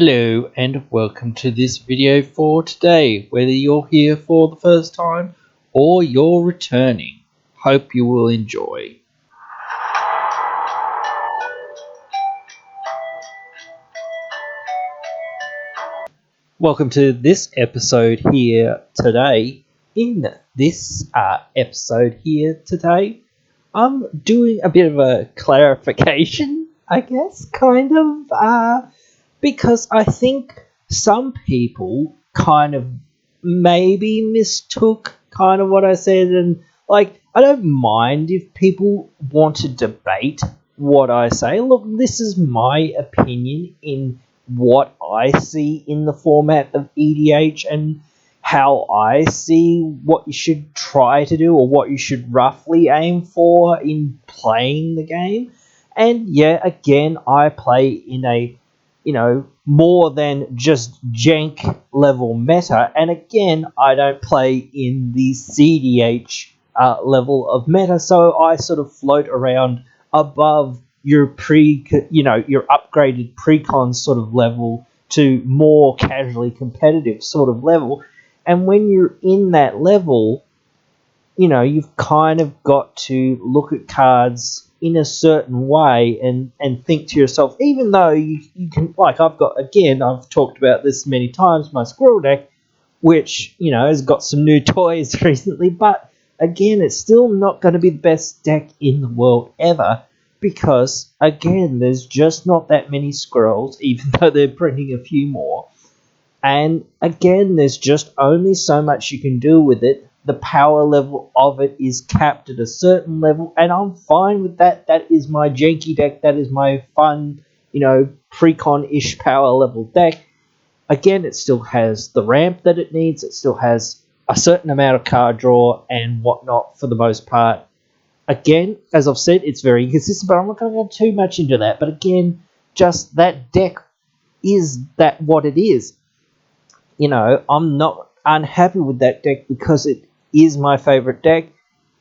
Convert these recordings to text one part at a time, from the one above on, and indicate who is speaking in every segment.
Speaker 1: Hello and welcome to this video for today, whether you're here for the first time or you're returning. Hope you will enjoy. Welcome to this episode here today. In this episode here today, I'm doing a bit of a clarification, I guess, because I think some people kind of maybe mistook kind of what I said, and I don't mind if people want to debate what I say. Look, this is my opinion in what I see in the format of EDH and how I see what you should try to do or what you should roughly aim for in playing the game. And yeah, again, I play in a more than just jank level meta. And again, I don't play in the CDH level of meta, so I sort of float around above your your upgraded precon sort of level to more casually competitive sort of level. And when you're in that level, you've kind of got to look at cards in a certain way and think to yourself, even though you can, I've talked about this many times, my squirrel deck, which, has got some new toys recently, but again, it's still not going to be the best deck in the world ever, because, again, there's just not that many squirrels, even though they're printing a few more. And again, there's just only so much you can do with it. The power level of it is capped at a certain level, and I'm fine with that. That is my janky deck. That is my fun, precon-ish power level deck. Again, it still has the ramp that it needs. It still has a certain amount of card draw and whatnot for the most part. Again, as I've said, it's very inconsistent, but I'm not going to go too much into that. But again, just that deck is that what it is. I'm not unhappy with that deck because it is my favorite deck.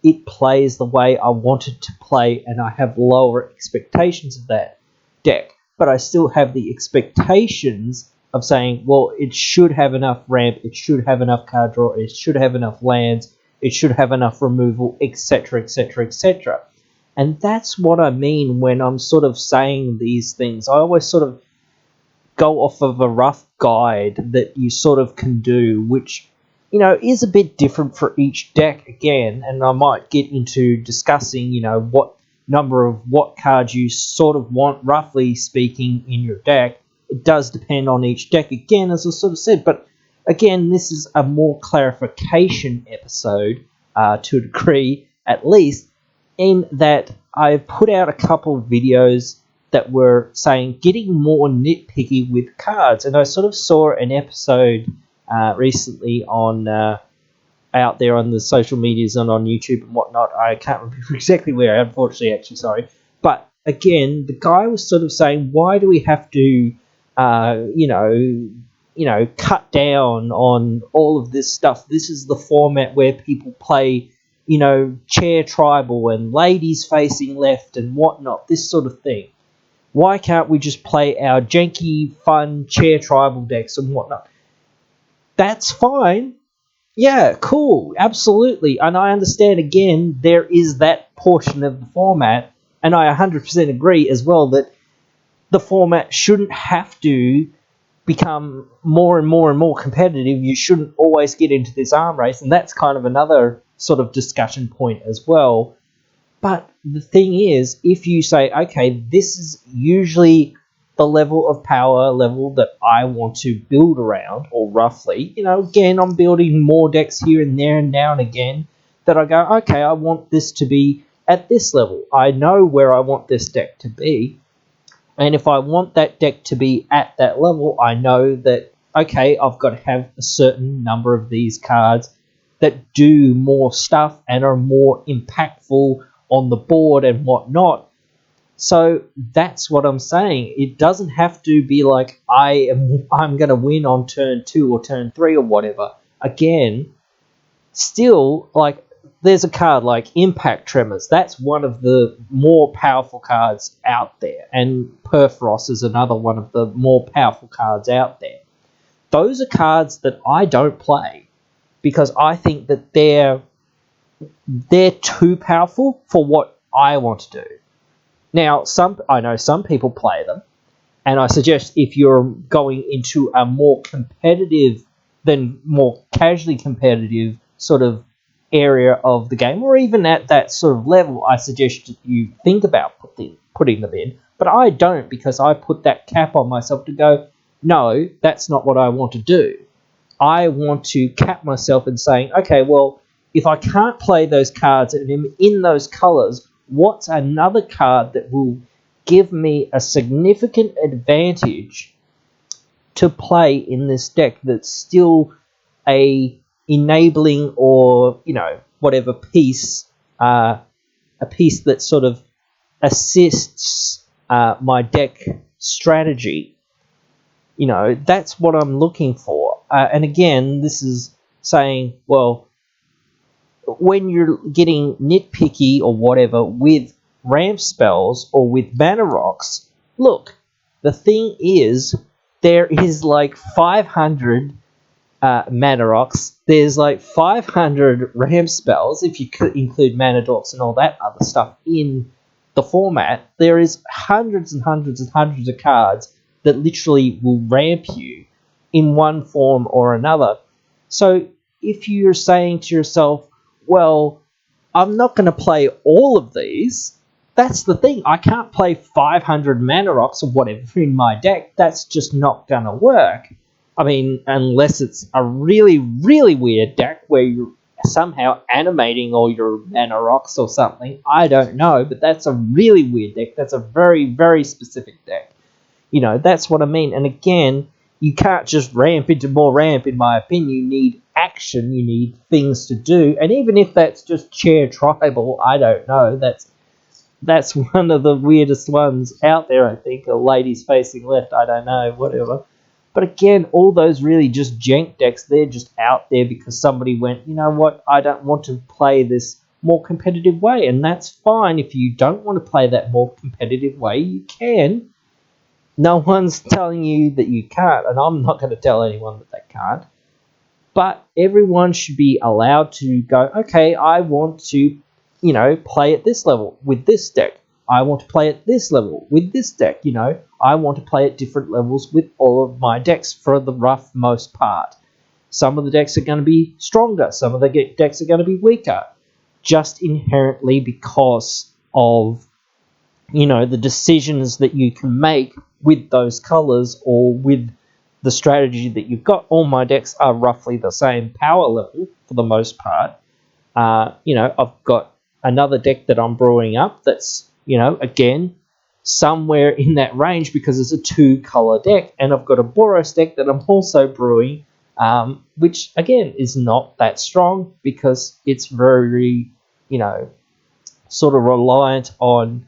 Speaker 1: It plays the way I want it to play, and I have lower expectations of that deck. But I still have the expectations of saying, well, it should have enough ramp, it should have enough card draw, it should have enough lands, it should have enough removal, etc., etc., etc. And that's what I mean when I'm sort of saying these things. I always sort of go off of a rough guide that you sort of can do, which, is a bit different for each deck again, and I might get into discussing, what number of what cards you sort of want, roughly speaking, in your deck. It does depend on each deck, again, as I sort of said, but again, this is a more clarification episode, to a degree, at least, in that I've put out a couple of videos that were saying getting more nitpicky with cards, and I sort of saw an episode recently on out there on the social medias and on YouTube and whatnot. I can't remember exactly where, unfortunately, actually, sorry. But again, the guy was sort of saying, why do we have to, cut down on all of this stuff? This is the format where people play, chair tribal and ladies facing left and whatnot, this sort of thing. Why can't we just play our janky, fun chair tribal decks and whatnot? That's fine. Yeah, cool, absolutely. And I understand, again, there is that portion of the format, and I 100% agree as well that the format shouldn't have to become more and more and more competitive. You shouldn't always get into this arm race, and that's kind of another sort of discussion point as well. But the thing is, if you say, okay, this is usually the level of power level that I want to build around, or roughly, again, I'm building more decks here and there and now and again, that I go, okay, I want this to be at this level. I know where I want this deck to be, and if I want that deck to be at that level, I know that, okay, I've got to have a certain number of these cards that do more stuff and are more impactful on the board and whatnot. So that's what I'm saying. It doesn't have to be like I'm going to win on turn 2 or turn 3 or whatever. Again, still, there's a card like Impact Tremors. That's one of the more powerful cards out there. And Perforos is another one of the more powerful cards out there. Those are cards that I don't play because I think that they're too powerful for what I want to do. Now, I know some people play them, and I suggest if you're going into a more competitive than more casually competitive sort of area of the game, or even at that sort of level, I suggest you think about putting them in. But I don't, because I put that cap on myself to go, no, that's not what I want to do. I want to cap myself in saying, okay, well, if I can't play those cards and am in those colours, what's another card that will give me a significant advantage to play in this deck that's still a enabling or, whatever piece, a piece that sort of assists my deck strategy. That's what I'm looking for. And again, this is saying, well, when you're getting nitpicky or whatever with ramp spells or with mana rocks, look, the thing is, there is like 500 mana rocks, there's like 500 ramp spells, if you could include mana dorks and all that other stuff in the format. There is hundreds and hundreds and hundreds of cards that literally will ramp you in one form or another. So if you're saying to yourself, well, I'm not going to play all of these, that's the thing. I can't play 500 mana rocks or whatever in my deck. That's just not going to work. I mean, unless it's a really, really weird deck where you're somehow animating all your mana rocks or something. I don't know, but that's a really weird deck. That's a very, very specific deck. That's what I mean. And again, you can't just ramp into more ramp, in my opinion. You need action, you need things to do. And even if that's just chair tribal, I don't know. That's one of the weirdest ones out there, I think. Or ladies facing left, I don't know, whatever. But again, all those really just jank decks, they're just out there because somebody went, you know what, I don't want to play this more competitive way. And that's fine. If you don't want to play that more competitive way, you can. No one's telling you that you can't, and I'm not going to tell anyone that they can't. But everyone should be allowed to go, okay, I want to, play at this level with this deck. I want to play at this level with this deck. I want to play at different levels with all of my decks for the rough most part. Some of the decks are going to be stronger. Some of the decks are going to be weaker, just inherently because of the decisions that you can make with those colors or with the strategy that you've got. All my decks are roughly the same power level for the most part. I've got another deck that I'm brewing up that's, again, somewhere in that range because it's a 2-color deck. And I've got a Boros deck that I'm also brewing, which, again, is not that strong because it's very, sort of reliant on,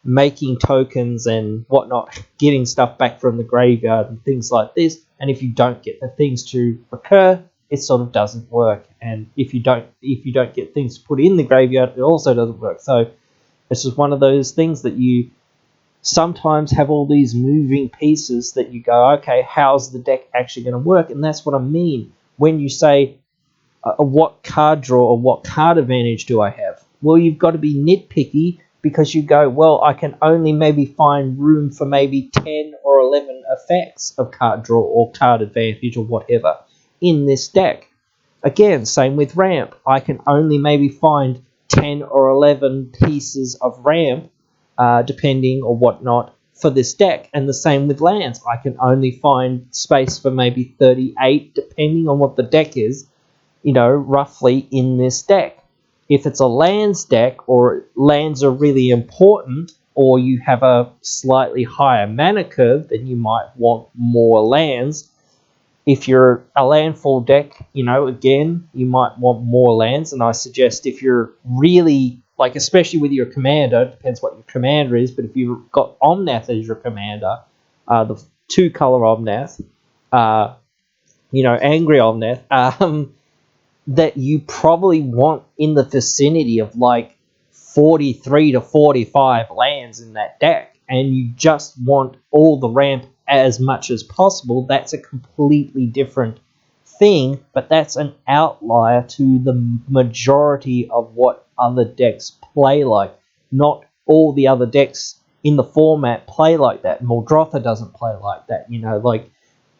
Speaker 1: making tokens and whatnot, getting stuff back from the graveyard and things like this. And if you don't get the things to recur, it sort of doesn't work. And if you don't get things to put in the graveyard, it also doesn't work. So it's just one of those things that you sometimes have all these moving pieces that you go, okay, how's the deck actually going to work? And that's what I mean when you say, what card draw or what card advantage do I have? Well, you've got to be nitpicky because you go, well, I can only maybe find room for maybe 10 or 11 effects of card draw or card advantage or whatever in this deck. Again, same with ramp. I can only maybe find 10 or 11 pieces of ramp, depending or whatnot, for this deck. And the same with lands. I can only find space for maybe 38, depending on what the deck is, roughly in this deck. If it's a lands deck or lands are really important or you have a slightly higher mana curve, then you might want more lands. If you're a landfall deck, again, you might want more lands. And I suggest if you're really, especially with your commander, it depends what your commander is, but if you've got Omnath as your commander, the 2-color Omnath, Angry Omnath, that you probably want in the vicinity of like 43 to 45 lands in that deck, and you just want all the ramp as much as possible, that's a completely different thing, but that's an outlier to the majority of what other decks play like. Not all the other decks in the format play like that. Muldrotha doesn't play like that, like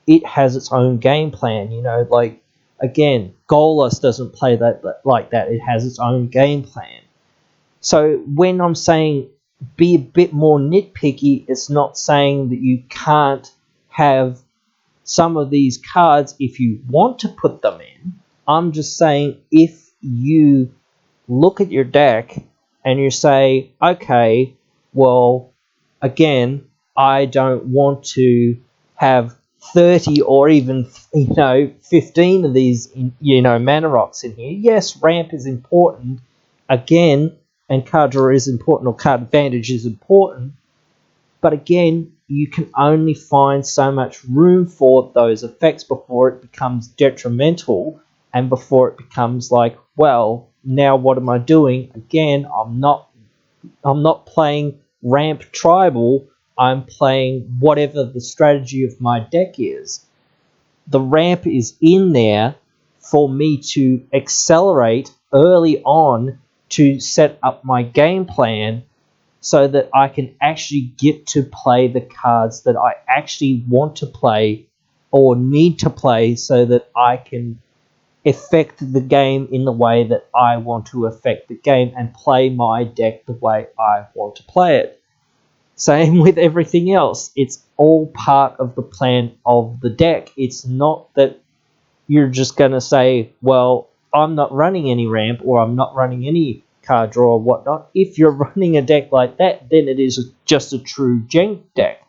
Speaker 1: it has its own game plan, like again, Golos doesn't play that like that. It has its own game plan. So when I'm saying be a bit more nitpicky, it's not saying that you can't have some of these cards if you want to put them in. I'm just saying if you look at your deck and you say, okay, well, again, I don't want to have 30 or even 15 of these mana rocks in here. Yes, ramp is important again, and card draw is important, or card advantage is important, but again, you can only find so much room for those effects before it becomes detrimental, and before it becomes like, well, now what am I doing? Again, I'm not playing ramp tribal, I'm playing whatever the strategy of my deck is. The ramp is in there for me to accelerate early on to set up my game plan so that I can actually get to play the cards that I actually want to play or need to play, so that I can affect the game in the way that I want to affect the game and play my deck the way I want to play it. Same with everything else. It's all part of the plan of the deck. It's not that you're just going to say, well, I'm not running any ramp or I'm not running any card draw or whatnot. If you're running a deck like that, then it is just a true jank deck.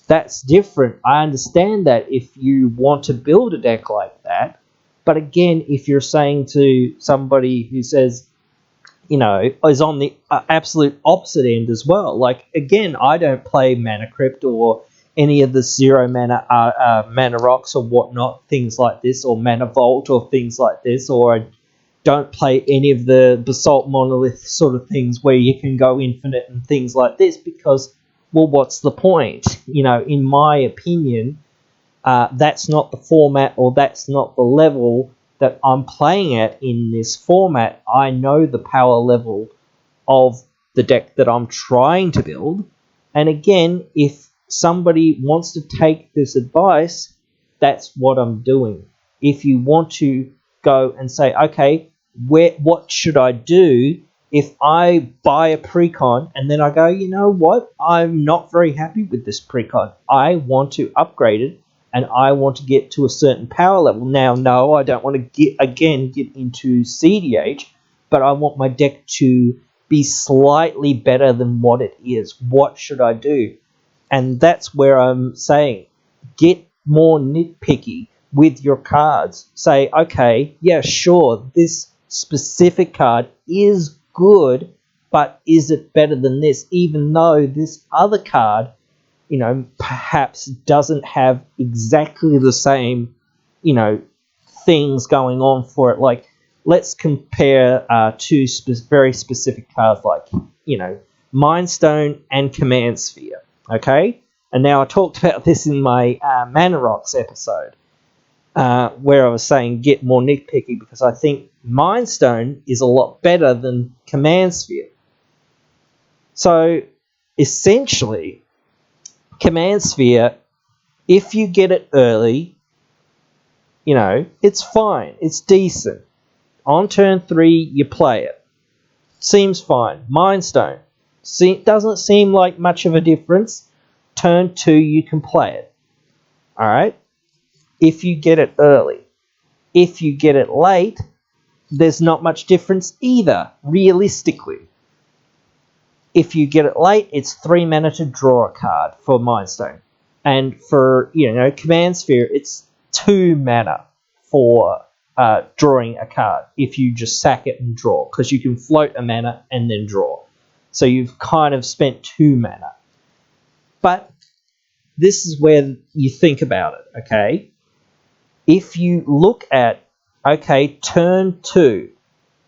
Speaker 1: That's different. I understand that if you want to build a deck like that. But again, if you're saying to somebody who says, is on the absolute opposite end as well. Like, again, I don't play Mana Crypt or any of the zero mana mana rocks or whatnot, things like this, or Mana Vault or things like this, or I don't play any of the Basalt Monolith sort of things where you can go infinite and things like this, because, well, what's the point? In my opinion, that's not the format, or that's not the level that I'm playing at in this format. I know the power level of the deck that I'm trying to build. And again, if somebody wants to take this advice, that's what I'm doing. If you want to go and say, okay, what should I do if I buy a precon and then I go, you know what, I'm not very happy with this precon. I want to upgrade it and I want to get to a certain power level. Now, no, I don't want to get into CDH, but I want my deck to be slightly better than what it is. What should I do? And that's where I'm saying, get more nitpicky with your cards. Say, okay, yeah, sure, this specific card is good, but is it better than this? Even though this other card, perhaps doesn't have exactly the same, things going on for it. Like, let's compare two very specific cards, like, Mind Stone and Command Sphere, okay? And now I talked about this in my Mana Rocks episode, where I was saying get more nitpicky, because I think Mind Stone is a lot better than Command Sphere. So, essentially, Command Sphere, if you get it early, it's fine. It's decent. On turn 3, you play it. Seems fine. Mind Stone. Doesn't seem like much of a difference. Turn 2, you can play it. Alright? If you get it early. If you get it late, there's not much difference either, realistically. If you get it late, it's 3 mana to draw a card for Mind Stone. And for, Command Sphere, it's 2 mana for drawing a card if you just sack it and draw, because you can float a mana and then draw. So you've kind of spent 2 mana. But this is where you think about it, okay? If you look at Okay, turn 2.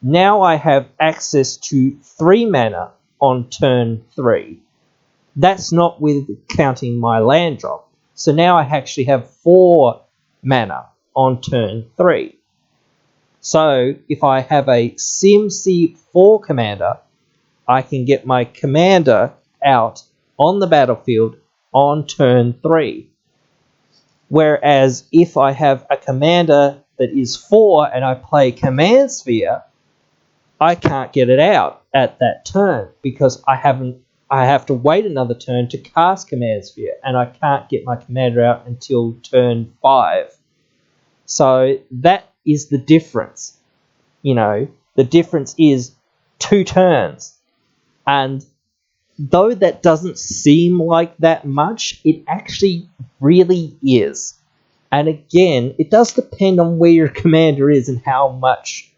Speaker 1: Now I have access to 3 mana on turn 3. That's not with counting my land drop. So now I actually have 4 mana on turn 3. So if I have a CMC4 commander, I can get my commander out on the battlefield on turn 3. Whereas if I have a commander that is 4 and I play Command Sphere, I can't get it out at that turn because I have to wait another turn to cast Command Sphere, and I can't get my commander out until turn 5. So that is the difference. The difference is 2 turns. And though that doesn't seem like that much, it actually really is. And again, it does depend on where your commander is and how much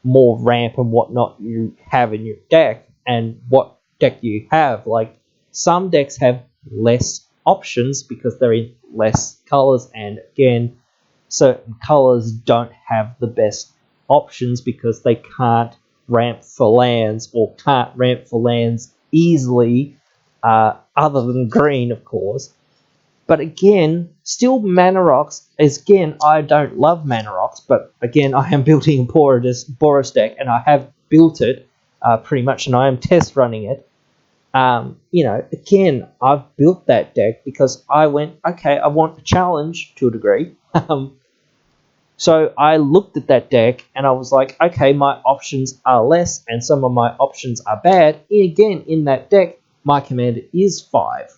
Speaker 1: more ramp and whatnot you have in your deck and what deck you have. Like, some decks have less options because they're in less colors, and again, certain colors don't have the best options because they can't ramp for lands, or can't ramp for lands easily, other than green, of course. But again, still mana rocks. Again, I don't love mana rocks, but again, I am building a Boros deck, and I have built it pretty much, and I am test running it. Again, I've built that deck because I went, okay, I want a challenge to a degree. So I looked at that deck and I was like, okay, my options are less and some of my options are bad. And again, in that deck, my commander is 5.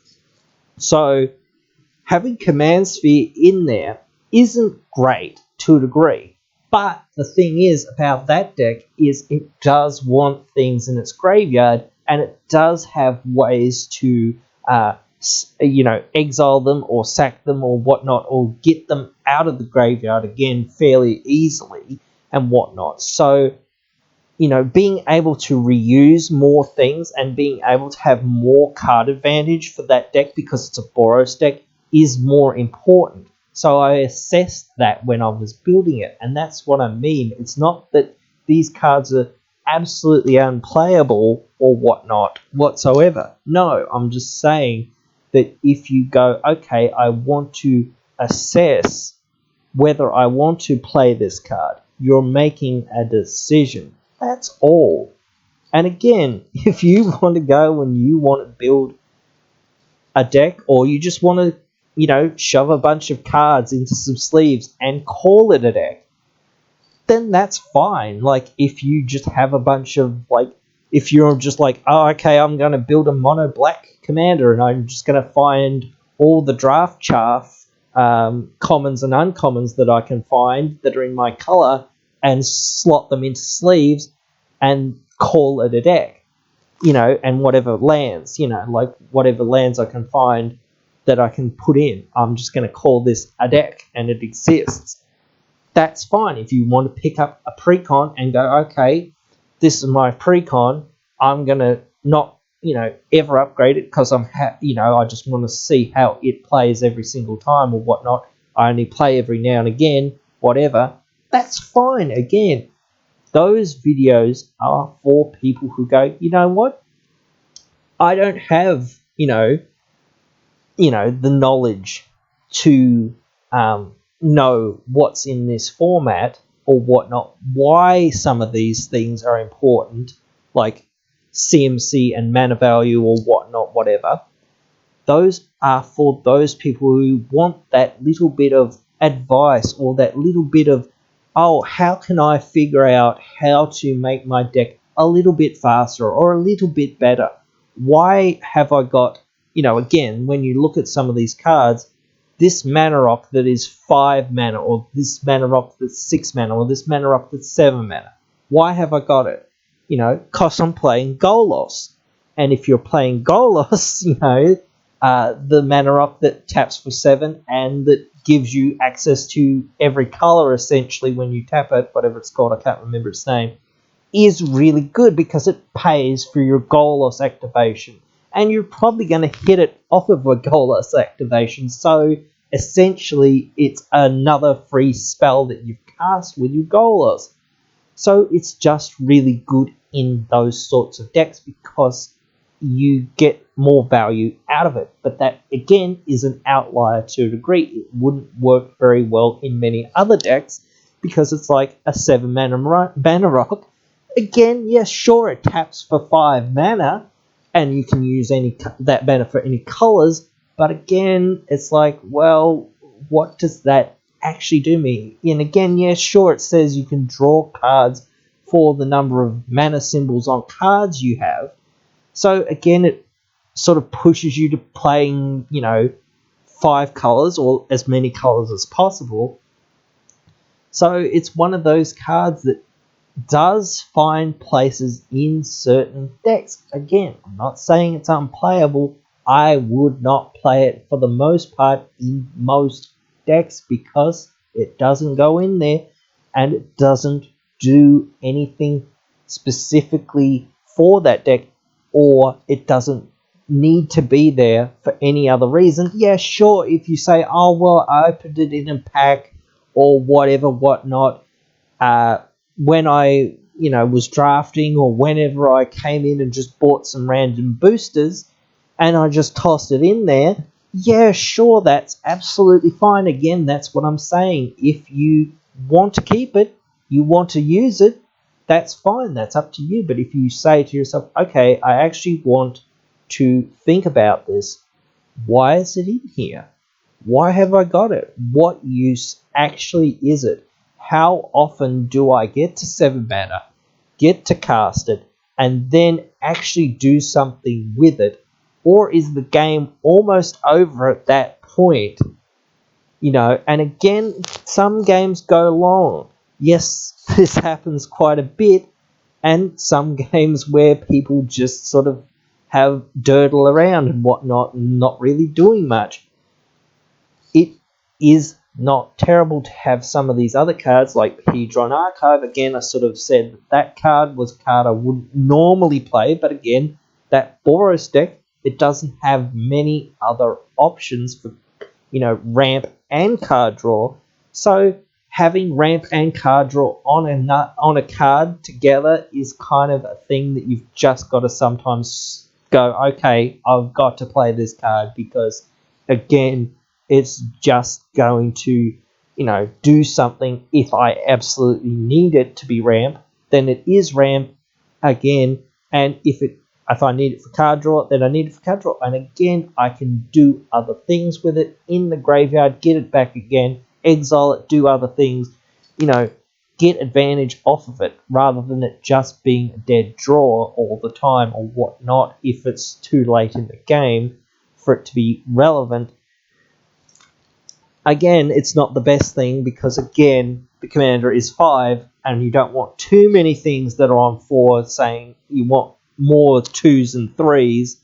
Speaker 1: So having Command Sphere in there isn't great to a degree. But the thing is about that deck is it does want things in its graveyard, and it does have ways to exile them or sack them or whatnot, or get them out of the graveyard again fairly easily and whatnot. So, being able to reuse more things and being able to have more card advantage for that deck because it's a Boros deck is more important. So I assessed that when I was building it, and that's what I mean. It's not that these cards are absolutely unplayable or whatnot whatsoever. No, I'm just saying that if you go, okay, I want to assess whether I want to play this card, you're making a decision. That's all. And again, if you want to go and you want to build a deck, or you just want to, shove a bunch of cards into some sleeves and call it a deck, then that's fine. Like, if you just have a bunch of, if you're just like, oh, okay, I'm going to build a mono black commander and I'm just going to find all the draft chaff, commons and uncommons that I can find that are in my color and slot them into sleeves and call it a deck, and whatever lands, whatever lands I can find that I can put in, I'm just going to call this a deck and it exists. That's fine. If you want to pick up a precon and go, okay, this is my precon, I'm going to not, ever upgrade it because I just want to see how it plays every single time or whatnot. I only play every now and again, whatever. That's fine. Again, those videos are for people who go, you know what? I don't have, the knowledge to know what's in this format or whatnot, why some of these things are important, like CMC and mana value or whatnot, whatever. Those are for those people who want that little bit of advice or that little bit of, oh, how can I figure out how to make my deck a little bit faster or a little bit better? Why have I got, again, when you look at some of these cards, this mana rock that is 5 mana, or this mana rock that's 6 mana, or this mana rock that's 7 mana. Why have I got it? Because I'm playing Golos. And if you're playing Golos, the mana rock that taps for 7 and that gives you access to every color essentially when you tap it, whatever it's called, I can't remember its name, is really good because it pays for your Golos activation. And you're probably going to hit it off of a Golos activation, so essentially it's another free spell that you've cast with your Golas. So it's just really good in those sorts of decks because you get more value out of it. But that, again, is an outlier to a degree. It wouldn't work very well in many other decks because it's like a 7 mana rock. Again, yes, sure, it taps for 5 mana, and you can use that mana for any colors, but again, it's like, well, what does that actually do me? And again, yeah, sure, it says you can draw cards for the number of mana symbols on cards you have. So again, it sort of pushes you to playing, 5 colors or as many colors as possible. So it's one of those cards that does find places in certain decks. Again, I'm not saying it's unplayable. I would not play it for the most part in most decks because it doesn't go in there and it doesn't do anything specifically for that deck, or it doesn't need to be there for any other reason. Yeah, sure, if you say, oh, well, I opened it in a pack or whatever, whatnot, when I, was drafting or whenever I came in and just bought some random boosters and I just tossed it in there, yeah, sure, that's absolutely fine. Again, that's what I'm saying. If you want to keep it, you want to use it, that's fine. That's up to you. But if you say to yourself, okay, I actually want to think about this, why is it in here? Why have I got it? What use actually is it? How often do I get to 7 mana, get to cast it, and then actually do something with it? Or is the game almost over at that point? And again, some games go long. Yes, this happens quite a bit, and some games where people just sort of have durdle around and whatnot and not really doing much. It is not terrible to have some of these other cards like Hedron Archive. Again, I sort of said that card was a card I wouldn't normally play, but again, that Boros deck, it doesn't have many other options for, ramp and card draw. So having ramp and card draw on a card together is kind of a thing that you've just got to sometimes go, okay, I've got to play this card because, again, it's just going to, do something. If I absolutely need it to be ramp, then it is ramp again. And if I need it for card draw, then I need it for card draw. And again, I can do other things with it in the graveyard, get it back again, exile it, do other things, get advantage off of it rather than it just being a dead draw all the time or whatnot if it's too late in the game for it to be relevant. Again, it's not the best thing because, again, the commander is 5 and you don't want too many things that are on 4 saying you want more 2s and 3s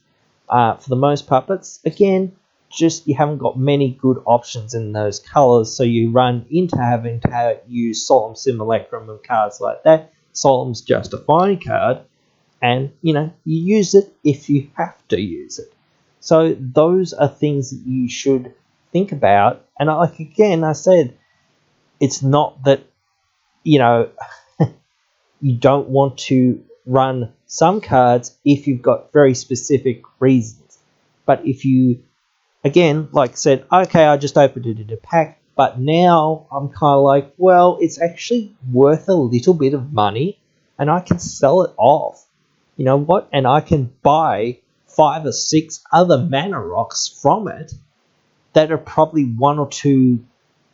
Speaker 1: for the most part. But, again, just you haven't got many good options in those colours, so you run into having to use Solemn Simulacrum and cards like that. Solemn's just a fine card, and, you use it if you have to use it. So those are things that you should think about. And I said, it's not that, you don't want to run some cards if you've got very specific reasons. But if you, again, like I said, okay, I just opened it in a pack, but now I'm kind of like, well, it's actually worth a little bit of money and I can sell it off. You know what? And I can buy 5 or 6 other mana rocks from it that are probably 1 or 2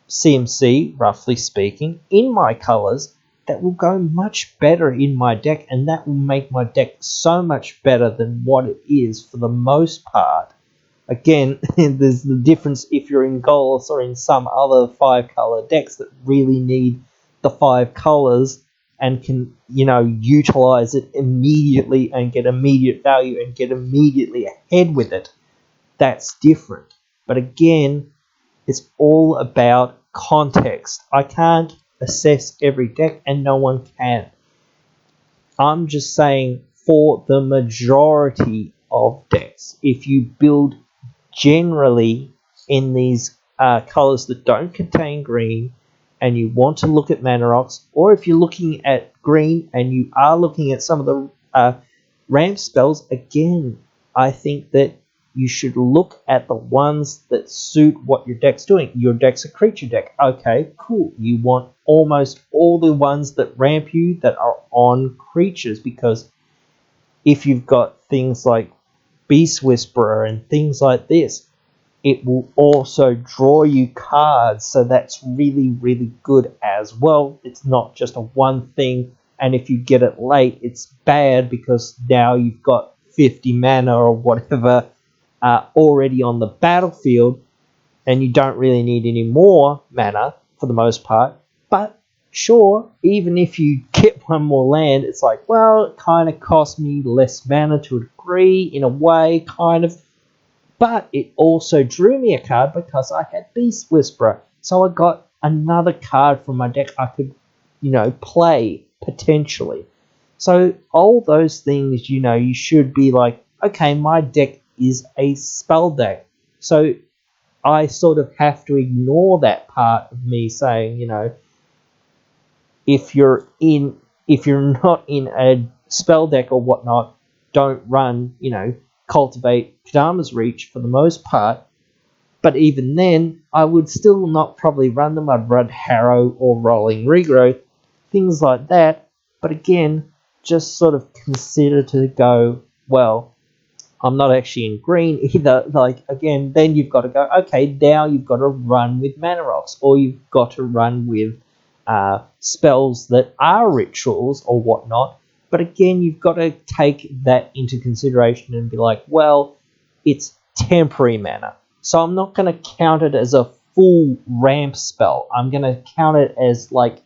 Speaker 1: CMC, roughly speaking, in my colors that will go much better in my deck, and that will make my deck so much better than what it is for the most part. Again, there's the difference if you're in Golos or in some other 5-color decks that really need the 5 colors and can, utilize it immediately and get immediate value and get immediately ahead with it. That's different. But again, it's all about context. I can't assess every deck, and no one can. I'm just saying for the majority of decks, if you build generally in these colors that don't contain green and you want to look at mana rocks, or if you're looking at green and you are looking at some of the ramp spells, again, I think that you should look at the ones that suit what your deck's doing. Your deck's a creature deck. Okay, cool. You want almost all the ones that ramp you that are on creatures, because if you've got things like Beast Whisperer and things like this, it will also draw you cards, so that's really, really good as well. It's not just a one thing, and if you get it late, it's bad because now you've got 50 mana or whatever already on the battlefield, and you don't really need any more mana for the most part. But sure, even if you get one more land, it's like, well, it kind of cost me less mana to a degree, in a way, kind of. But it also drew me a card because I had Beast Whisperer. So I got another card from my deck I could, play, potentially. So all those things, you should be like, okay, my deck is a spell deck. So I sort of have to ignore that part of me saying, if you're not in a spell deck or whatnot, don't run, cultivate Kadama's Reach for the most part. But even then, I would still not probably run them. I'd run Harrow or Rolling Regrowth, things like that. But again, just sort of consider to go, well, I'm not actually in green either. Like, again, then you've got to go, okay, now you've got to run with Mana Rocks, or you've got to run with spells that are rituals or whatnot. But again, you've got to take that into consideration and be like, well, it's temporary mana. So I'm not going to count it as a full ramp spell. I'm going to count it as like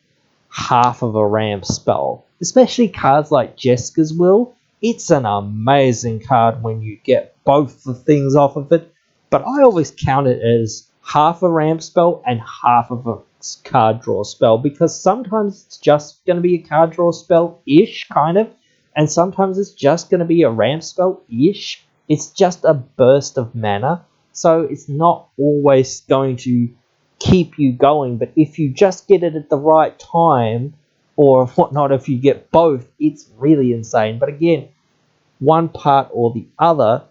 Speaker 1: half of a ramp spell. Especially cards like Jeska's Will. It's an amazing card when you get both the things off of it. But I always count it as half a ramp spell and half of a card draw spell, because sometimes it's just going to be a card draw spell-ish, kind of, and sometimes it's just going to be a ramp spell-ish. It's just a burst of mana, so it's not always going to keep you going, but if you just get it at the right time, or whatnot, if you get both, it's really insane. But again, one part or the other,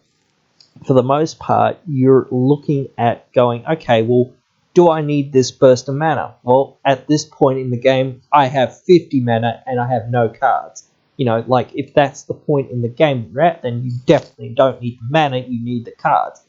Speaker 1: for the most part, you're looking at going, okay, well, do I need this burst of mana? Well, at this point in the game, I have 50 mana and I have no cards. Like, if that's the point in the game you're at, then you definitely don't need the mana, you need the cards.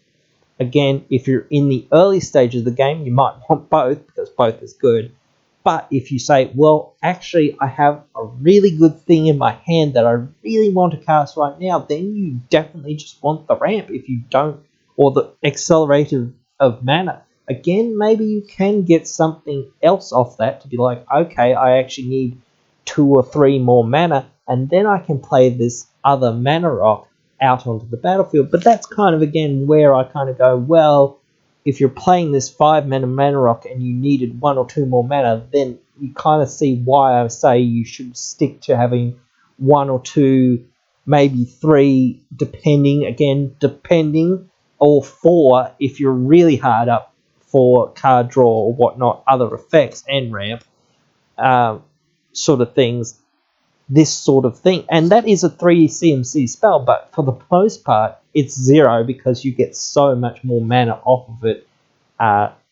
Speaker 1: Again, if you're in the early stage of the game, you might want both, because both is good. But if you say, well, actually, I have a really good thing in my hand that I really want to cast right now, then you definitely just want the ramp if you don't, or the accelerator of mana. Again, maybe you can get something else off that to be like, okay, I actually need 2 or 3 more mana, and then I can play this other mana rock out onto the battlefield. But that's kind of, again, where I kind of go, well, if you're playing this 5 mana rock and you needed 1 or 2 more mana, then you kind of see why I say you should stick to having 1 or 2, maybe 3, depending, or 4 if you're really hard up for card draw or whatnot, other effects and ramp sort of things, this sort of thing. And that is a 3 CMC spell, but for the most part, it's 0 because you get so much more mana off of it.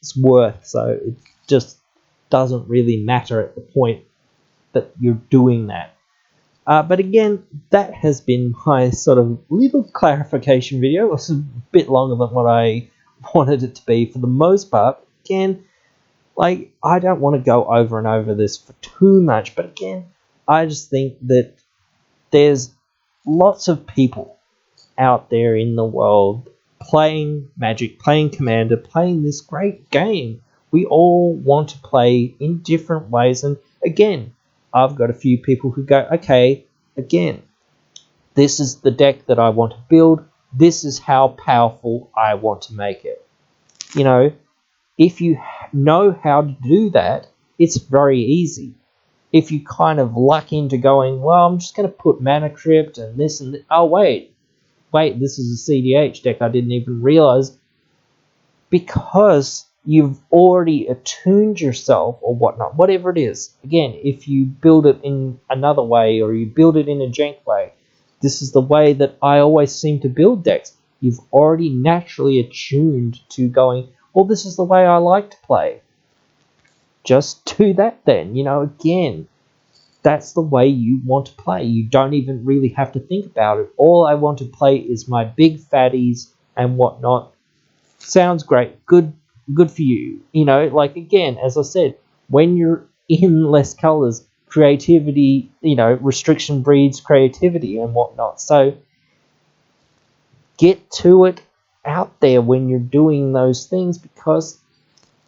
Speaker 1: It's worth, so it just doesn't really matter at the point that you're doing that. But again, that has been my sort of little clarification video. It was a bit longer than what I wanted it to be for the most part. Again, like, I don't want to go over and over this for too much, but again, I just think that there's lots of people out there in the world playing Magic, playing Commander, playing this great game. We all want to play in different ways, and again, I've got a few people who go, okay, again, this is the deck that I want to build, this is how powerful I want to make it. If you know how to do that, it's very easy. If you kind of luck into going, well, I'm just going to put Mana Crypt and this and that. Oh, wait, this is a CDH deck. I didn't even realize. Because you've already attuned yourself or whatnot, whatever it is. Again, if you build it in another way or you build it in a jank way, this is the way that I always seem to build decks. You've already naturally attuned to going, well, this is the way I like to play. Just do that then. Again, that's the way you want to play. You don't even really have to think about it. All I want to play is my big fatties and whatnot. Sounds great. Good for you. Again, as I said, when you're in less colors, creativity, restriction breeds creativity and whatnot. So get to it out there when you're doing those things, because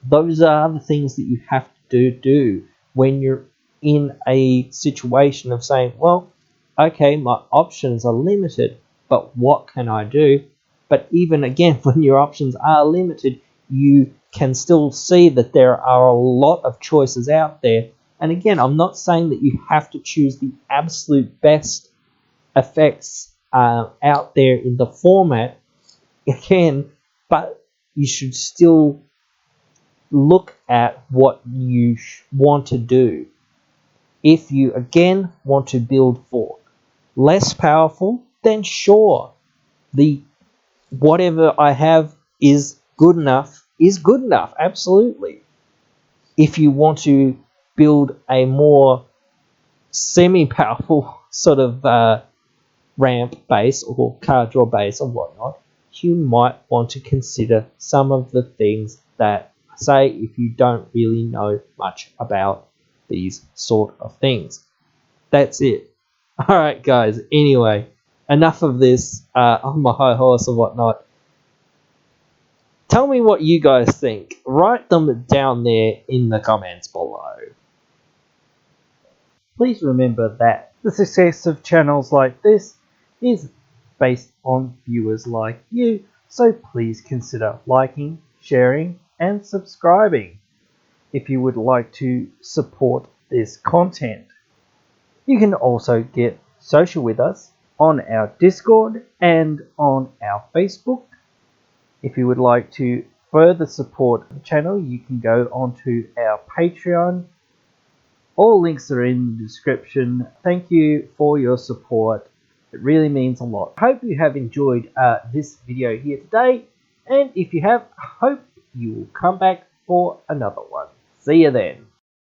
Speaker 1: those are the things that you have to do when you're in a situation of saying, well, okay, my options are limited, but what can I do? But even again, when your options are limited, you can still see that there are a lot of choices out there. And again, I'm not saying that you have to choose the absolute best effects out there in the format, again, but you should still look at what you want to do. If you again want to build for less powerful, then sure, the whatever I have is good enough, absolutely. If you want to build a more semi-powerful sort of ramp base or card draw base or whatnot, you might want to consider some of the things that say if you don't really know much about these sort of things. That's it. Alright guys, anyway, enough of this on my high horse or whatnot. Tell me what you guys think. Write them down there in the comments below. Please remember that the success of channels like this is based on viewers like you, so please consider liking, sharing, and subscribing if you would like to support this content. You can also get social with us on our Discord and on our Facebook. If you would like to further support the channel, you can go onto our Patreon. All links are in the description. Thank you for your support. It really means a lot. I hope you have enjoyed this video here today. And if you have, I hope you will come back for another one. See you then.